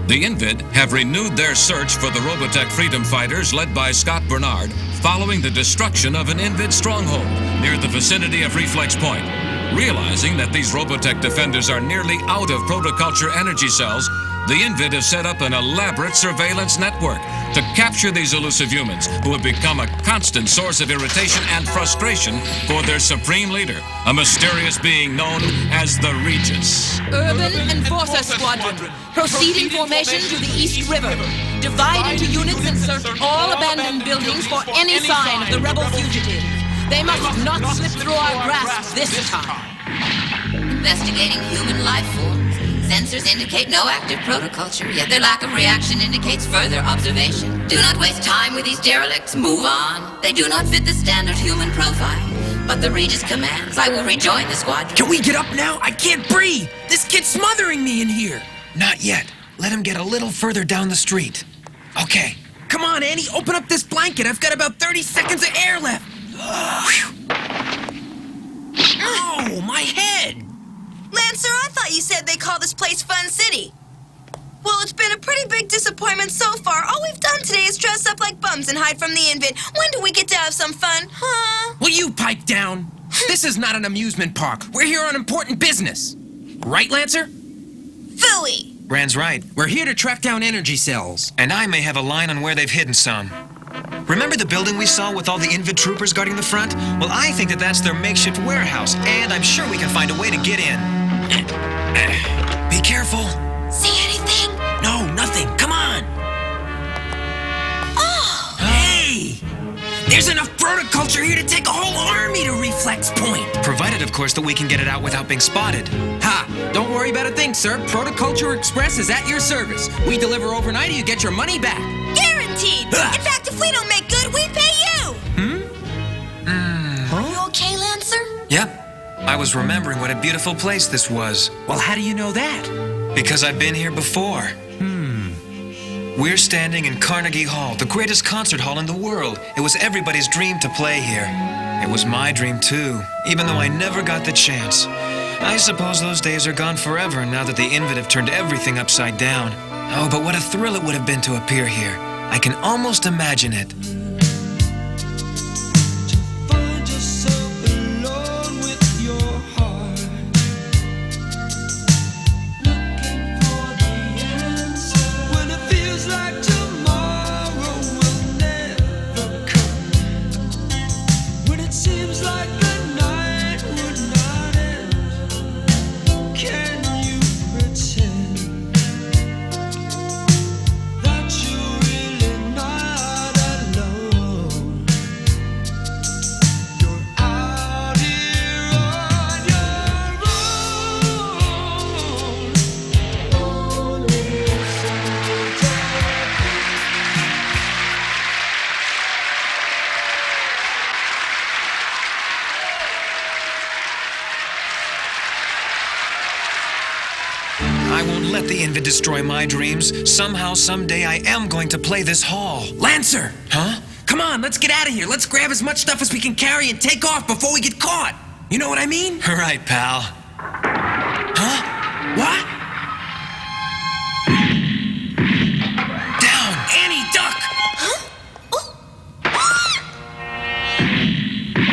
The Invid have renewed their search for the Robotech freedom fighters led by Scott Bernard following the destruction of an Invid stronghold near the vicinity of Reflex Point. Realizing that these Robotech defenders are nearly out of protoculture energy cells, the Invid have set up an elaborate surveillance network to capture these elusive humans who have become a constant source of irritation and frustration for their supreme leader, a mysterious being known as the Regis. Urban Enforcer Squadron, proceed in formation to the East River. Divide into units and search all abandoned buildings for any sign of the rebel fugitive. They must not slip through our grasp this time. Investigating human life forms. Sensors indicate no active protoculture, yet their lack of reaction indicates further observation. Do not waste time with these derelicts. Move on. They do not fit the standard human profile. But the Regis commands, I will rejoin the squadron. Can we get up now? I can't breathe! This kid's smothering me in here! Not yet. Let him get a little further down the street. Okay. Come on, Annie, open up this blanket. I've got about 30 seconds of air left. Oh, my head! Lancer, I thought you said they call this place Fun City. Well, it's been a pretty big disappointment so far. All we've done today is dress up like bums and hide from the Invid. When do we get to have some fun, huh? Will you pipe down? This is not an amusement park. We're here on important business. Right, Lancer? Phooey! Rand's right. We're here to track down energy cells. And I may have a line on where they've hidden some. Remember the building we saw with all the Invid troopers guarding the front? Well, I think that that's their makeshift warehouse, and I'm sure we can find a way to get in. Be careful. See anything? No, nothing. Come on. Oh! Hey! There's enough protoculture here to take a whole army to Reflex Point. Provided, of course, that we can get it out without being spotted. Ha! Don't worry about a thing, sir. Protoculture Express is at your service. We deliver overnight or you get your money back. Guaranteed! In fact, if we don't make good, we pay you! You okay, Lancer? Yep. I was remembering what a beautiful place this was. Well, how do you know that? Because I've been here before. We're standing in Carnegie Hall, the greatest concert hall in the world. It was everybody's dream to play here. It was my dream, too, even though I never got the chance. I suppose those days are gone forever now that the Invid have turned everything upside down. Oh, but what a thrill it would have been to appear here. I can almost imagine it. I won't let the Invid destroy my dreams. Somehow, someday, I am going to play this hall. Lancer! Huh? Come on, let's get out of here. Let's grab as much stuff as we can carry and take off before we get caught. You know what I mean? Right, pal. Huh? What? Down! Annie, duck!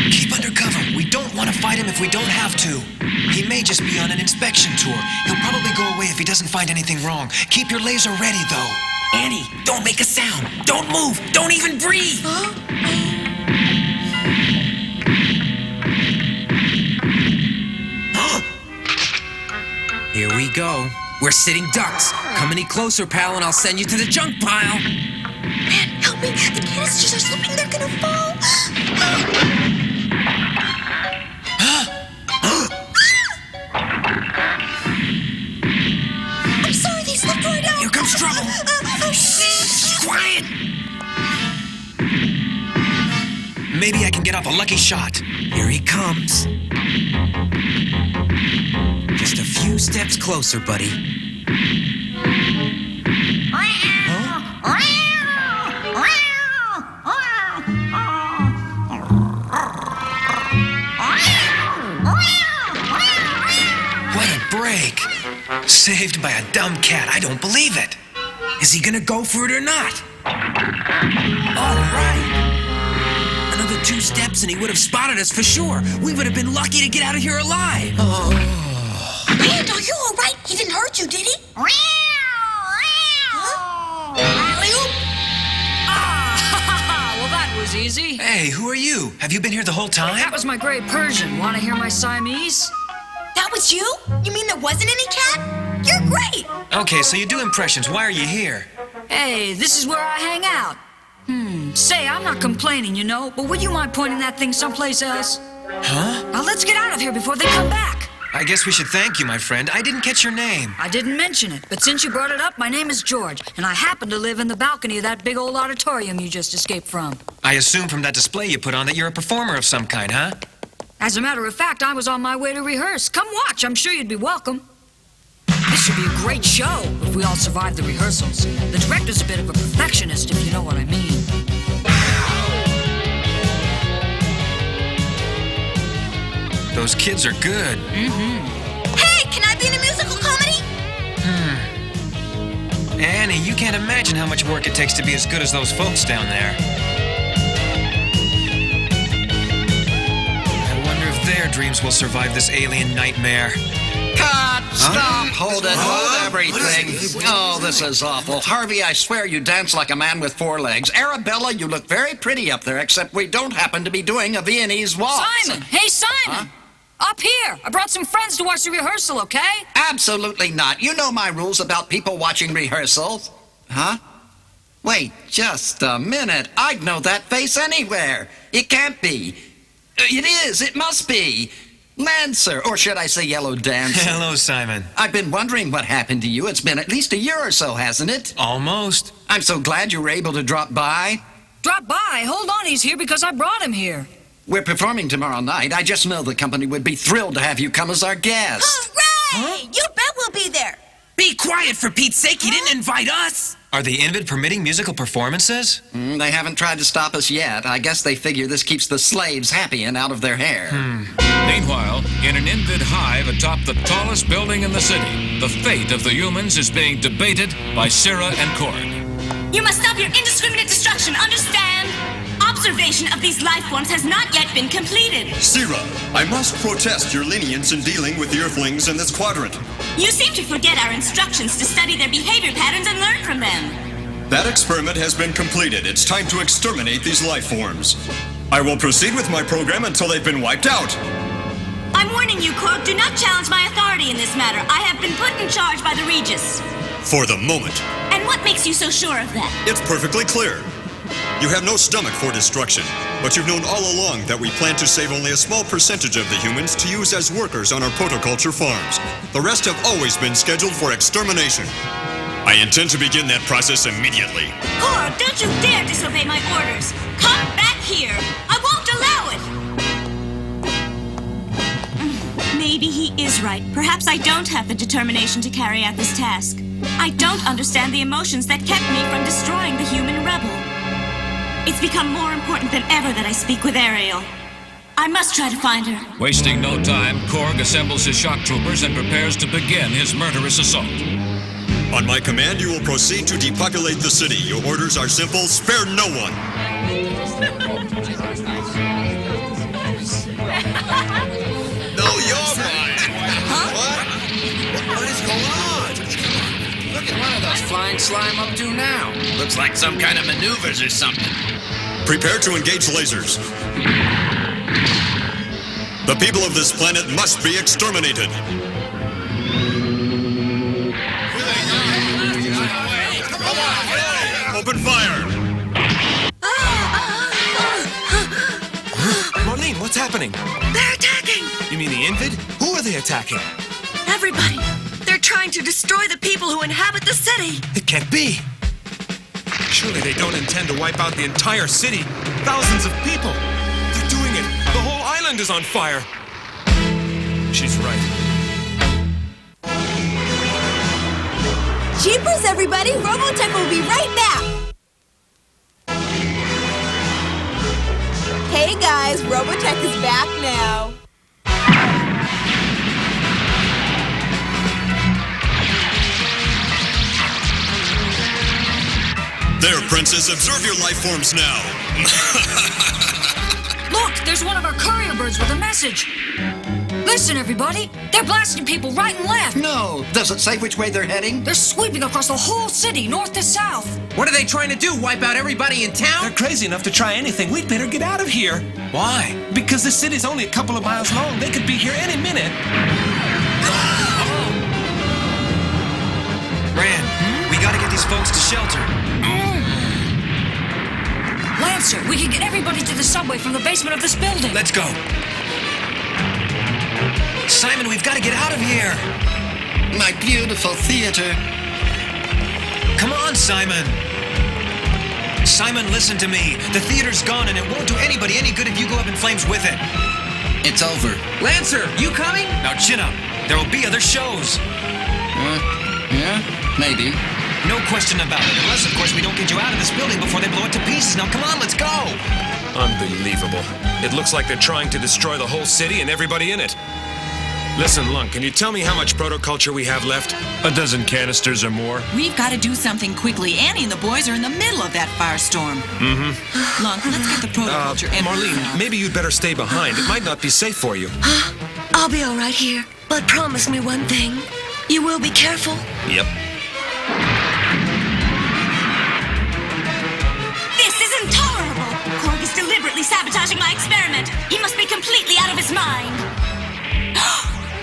Keep under cover. We don't want to fight him if we don't have to. He may just be on an inspection tour. He'll probably go away if he doesn't find anything wrong. Keep your laser ready, though. Annie, don't make a sound. Don't move. Don't even breathe. Here we go. We're sitting ducks. Come any closer, pal, and I'll send you to the junk pile. Man, help me. The canisters are slipping. They're gonna fall. I'm sorry, they slipped right out. Here comes trouble. Shh, quiet. Maybe I can get off a lucky shot. Here he comes. Just a few steps closer, buddy. What a break. Saved by a dumb cat. I don't believe it. Is he gonna go for it or not? All right. Another 2 steps and he would have spotted us for sure. We would have been lucky to get out of here alive. Rand, are you all right? He didn't hurt you, did he? Huh? Alley-oop? Well, that was easy. Hey, who are you? Have you been here the whole time? That was my gray Persian. Want to hear my Siamese? That was you? You mean there wasn't any cat? You're great. Okay, so you do impressions. Why are you here? Hey, this is where I hang out. Say, I'm not complaining, you know, but would you mind pointing that thing someplace else? Huh? Now, let's get out of here before they come back. I guess we should thank you, my friend. I didn't catch your name. I didn't mention it, but since you brought it up, my name is George, and I happen to live in the balcony of that big old auditorium you just escaped from. I assume from that display you put on that you're a performer of some kind, huh? As a matter of fact, I was on my way to rehearse. Come watch, I'm sure you'd be welcome. This should be a great show if we all survive the rehearsals. The director's a bit of a perfectionist, if you know what I mean. Those kids are good. Hey, can I be in a musical comedy? Annie, you can't imagine how much work it takes to be as good as those folks down there. I wonder if their dreams will survive this alien nightmare. Cut! Stop! Hold it! Hold everything! Oh, this is awful. Harvey, I swear you dance like a man with 4 legs. Arabella, you look very pretty up there, except we don't happen to be doing a Viennese waltz. Simon! Hey, Simon! Up here! I brought some friends to watch the rehearsal, okay? Absolutely not. You know my rules about people watching rehearsals. Huh? Wait, just a minute. I'd know that face anywhere. It can't be. It is. It must be. Lancer, or should I say Yellow Dancer? Hello, Simon. I've been wondering what happened to you. It's been at least a year or so, hasn't it? Almost. I'm so glad you were able to drop by. Drop by. Hold on, he's here because I brought him here. We're performing tomorrow night. I just know the company would be thrilled to have you come as our guest. Hooray! You bet we'll be there. Be quiet, for Pete's sake. He didn't invite us. Are the Invid permitting musical performances? They haven't tried to stop us yet. I guess they figure this keeps the slaves happy and out of their hair. Meanwhile, in an Invid hive atop the tallest building in the city, the fate of the humans is being debated by Syrah and Corg. You must stop your indiscriminate destruction, understand? Observation of these life forms has not yet been completed. Syrah, I must protest your lenience in dealing with the Earthlings in this quadrant. You seem to forget our instructions to study their behavior patterns and learn from them. That experiment has been completed. It's time to exterminate these life forms. I will proceed with my program until they've been wiped out. I'm warning you, Corg, do not challenge my authority in this matter. I have been put in charge by the Regis. For the moment. And what makes you so sure of that? It's perfectly clear. You have no stomach for destruction, but you've known all along that we plan to save only a small percentage of the humans to use as workers on our protoculture farms. The rest have always been scheduled for extermination. I intend to begin that process immediately. Corg, don't you dare disobey my orders. Come back here. I won't allow it. Maybe he is right. Perhaps I don't have the determination to carry out this task. I don't understand the emotions that kept me from destroying the human rebel. It's become more important than ever that I speak with Ariel. I must try to find her. Wasting no time, Corg assembles his shock troopers and prepares to begin his murderous assault. On my command, you will proceed to depopulate the city. Your orders are simple: spare no one. No, you're right. What? What is going on? Look at one of those flying slime up to now. Looks like some kind of maneuvers or something. Prepare to engage lasers. The people of this planet must be exterminated. Open fire! Marlene, what's happening? They're attacking. You mean the Invid? Who are they attacking? Everybody. They're trying to destroy the people who inhabit the city. It can't be. Surely they don't intend to wipe out the entire city. Thousands of people. They're doing it. The whole island is on fire. She's right. Jeepers, everybody. Robotech will be right back. Hey, guys. Robotech is back now. There, Princess, observe your life forms now. Look, there's one of our courier birds with a message. Listen, everybody. They're blasting people right and left. No. Does it say which way they're heading? They're sweeping across the whole city, north to south. What are they trying to do? Wipe out everybody in town? They're crazy enough to try anything. We'd better get out of here. Why? Because this city's only a couple of miles long. They could be here any minute. Rand, we gotta get these folks to shelter. Lancer, we can get everybody to the subway from the basement of this building. Let's go. Simon, we've got to get out of here. My beautiful theater. Come on, Simon. Simon, listen to me. The theater's gone, and it won't do anybody any good if you go up in flames with it. It's over. Lancer, you coming? Now, chin up. There will be other shows. Yeah, maybe. No question about it. Unless, of course, we don't get you out of this building before they blow it to pieces. Now, come on, let's go. Unbelievable. It looks like they're trying to destroy the whole city and everybody in it. Listen, Lunk, can you tell me how much protoculture we have left? A dozen canisters or more? We've got to do something quickly. Annie and the boys are in the middle of that firestorm. Mm-hmm. Lunk, let's get the protoculture Marlene, maybe you'd better stay behind. It might not be safe for you. I'll be all right here. But promise me one thing. You will be careful. Yep. This is intolerable! Corg is deliberately sabotaging my experiment. He must be completely out of his mind.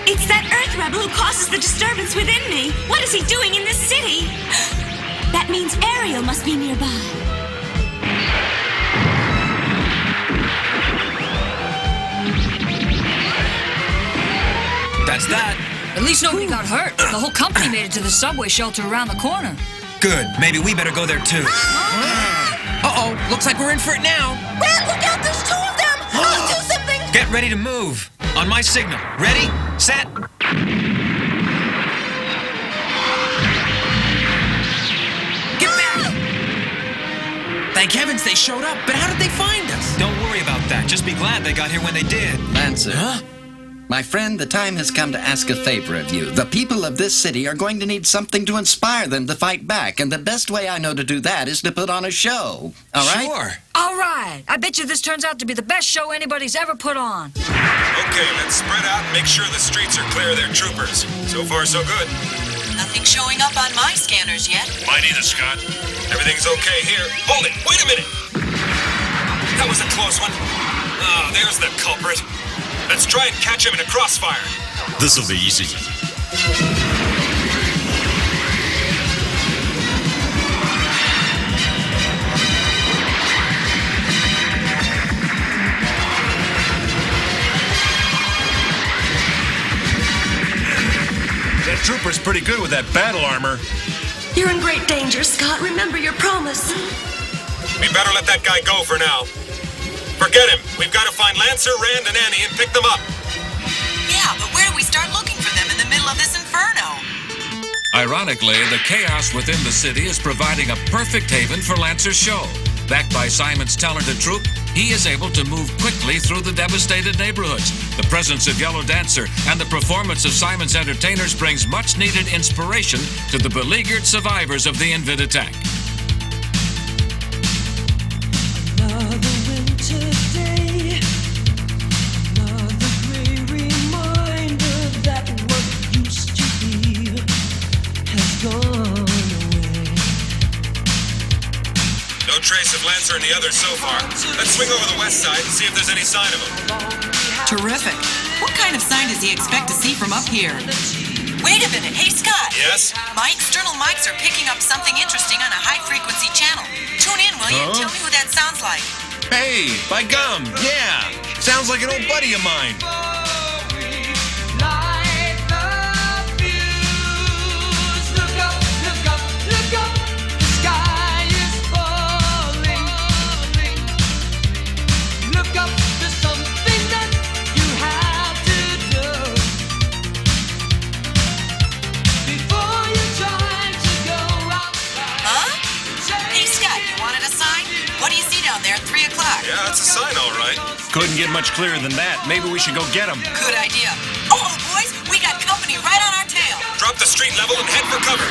It's that Earth rebel who causes the disturbance within me. What is he doing in this city? That means Ariel must be nearby. That's that. At least nobody got hurt. The whole company made it to the subway shelter around the corner. Good. Maybe we better go there, too. Uh-oh, looks like we're in for it now. Rand, look out, there's two of them! I'll do something! Get ready to move. On my signal. Ready, set. Get back! Thank heavens they showed up, but how did they find us? Don't worry about that. Just be glad they got here when they did. Lancer. Huh? My friend, the time has come to ask a favor of you. The people of this city are going to need something to inspire them to fight back, and the best way I know to do that is to put on a show. All right? Sure. All right. I bet you this turns out to be the best show anybody's ever put on. Okay, let's spread out and make sure the streets are clear of their troopers. So far, so good. Nothing showing up on my scanners yet. Mine either, Scott. Everything's okay here. Hold it! Wait a minute! That was a close one. Ah, there's the culprit. Let's try and catch him in a crossfire. This'll be easy. That trooper's pretty good with that battle armor. You're in great danger, Scott. Remember your promise. We better let that guy go for now. Forget him. We've got to find Lancer, Rand, and Annie and pick them up. Yeah, but where do we start looking for them in the middle of this inferno? Ironically, the chaos within the city is providing a perfect haven for Lancer's show. Backed by Simon's talented troupe, he is able to move quickly through the devastated neighborhoods. The presence of Yellow Dancer and the performance of Simon's entertainers brings much-needed inspiration to the beleaguered survivors of the Invid attack. No trace of Lancer and the others so far. Let's swing over the west side and see if there's any sign of him. Terrific. What kind of sign does he expect to see from up here? Wait a minute. Hey, Scott. Yes? My external mics are picking up something interesting on a high-frequency channel. Tune in, will you? Tell me who that sounds like. Hey, by gum, yeah. Sounds like an old buddy of mine. Yeah, that's a sign, all right. Couldn't get much clearer than that. Maybe we should go get them. Good idea. Oh, boys, we got company right on our tail. Drop the street level and head for cover.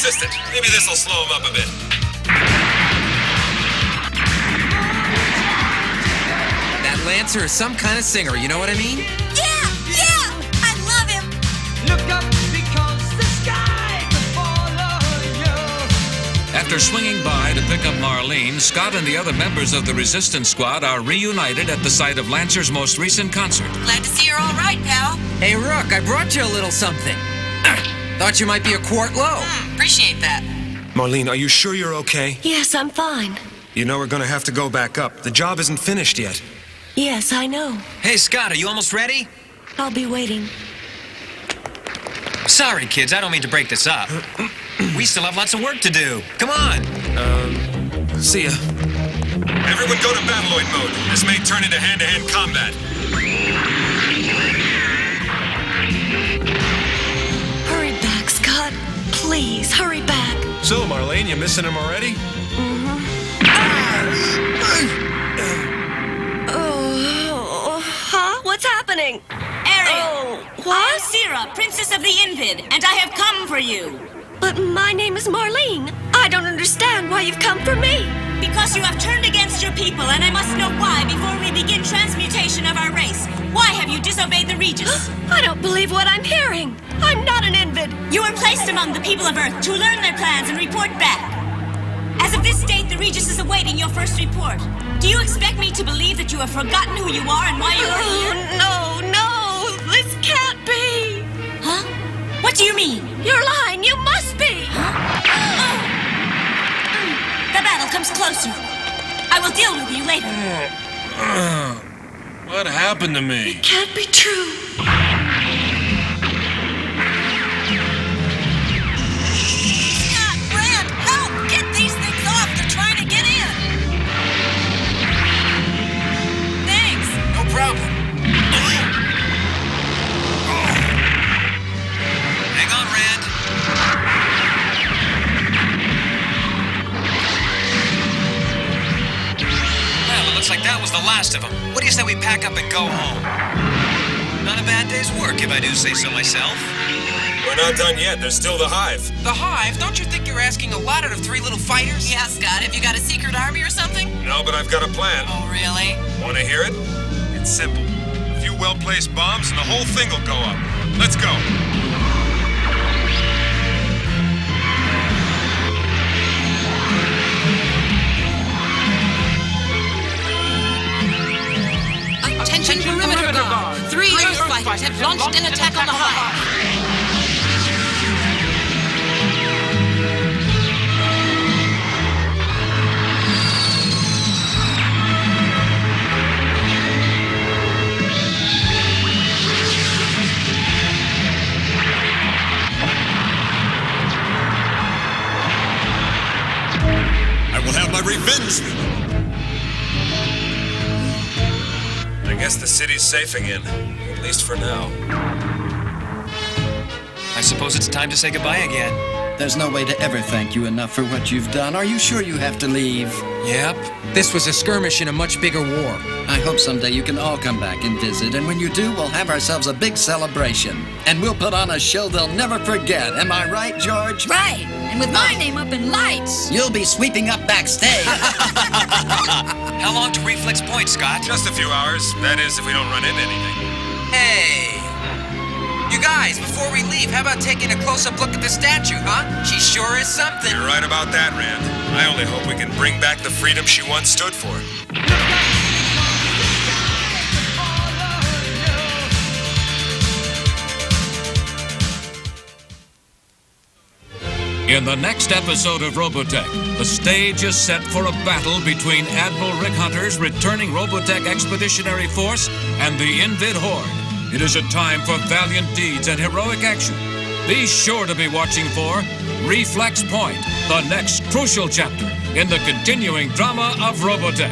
consistent. Maybe this'll slow him up a bit. That Lancer is some kind of singer, you know what I mean? Yeah! I love him! Look up because the sky could follow you. After swinging by to pick up Marlene, Scott and the other members of the Resistance Squad are reunited at the site of Lancer's most recent concert. Glad to see you're all right, pal. Hey, Rook, I brought you a little something. Thought you might be a quart low. Appreciate that. Marlene, are you sure you're okay? Yes, I'm fine. You know we're gonna have to go back up. The job isn't finished yet. Yes, I know. Hey, Scott, are you almost ready? I'll be waiting. Sorry, kids, I don't mean to break this up. We still have lots of work to do. Come on. See ya. Everyone go to Battloid mode. This may turn into hand-to-hand combat. Hurry back, Scott. Please, hurry back. So, Marlene, you missing him already? Huh? What's happening? Ariel! What? I'm Sira, Princess of the Invid, and I have come for you. But my name is Marlene. I don't understand why you've come for me. Because you have turned against your people, and I must know why before we begin transmutation of our race. Why have you disobeyed the Regis? I don't believe what I'm hearing. I'm not an Invid. You were placed among the people of Earth to learn their plans and report back. As of this date, the Regis is awaiting your first report. Do you expect me to believe that you have forgotten who you are and why you are here? No, this can't be. Huh? What do you mean? You're lying. You must be. The battle comes closer. I will deal with you later. What happened to me? Can't be true. Scott, Brand, help! Get these things off! They're trying to get in! Thanks! No problem. Hang on, Rand. Well, it looks like that was the last of them. What do you say we pack up and go home? Not a bad day's work, if I do say so myself. We're not done yet. There's still the Hive. The Hive? Don't you think you're asking a lot out of three little fighters? Yeah, Scott, have you got a secret army or something? No, but I've got a plan. Oh, really? Want to hear it? It's simple. A few well-placed bombs and the whole thing will go up. Let's go. Attention perimeter guard. 3 Earth fighters have launched an attack on the Hive. I will have my revenge. I guess the city's safe again. At least for now. I suppose it's time to say goodbye again. There's no way to ever thank you enough for what you've done. Are you sure you have to leave? Yep. This was a skirmish in a much bigger war. I hope someday you can all come back and visit, and when you do, we'll have ourselves a big celebration. And we'll put on a show they'll never forget. Am I right, George? Right. And with my name up in lights. You'll be sweeping up backstage. How long to Reflex Point, Scott? Just a few hours. That is, if we don't run into anything. Hey! You guys, before we leave, how about taking a close-up look at the statue, huh? She sure is something. You're right about that, Rand. I only hope we can bring back the freedom she once stood for. In the next episode of Robotech, the stage is set for a battle between Admiral Rick Hunter's returning Robotech Expeditionary Force and the Invid Horde. It is a time for valiant deeds and heroic action. Be sure to be watching for Reflex Point, the next crucial chapter in the continuing drama of Robotech.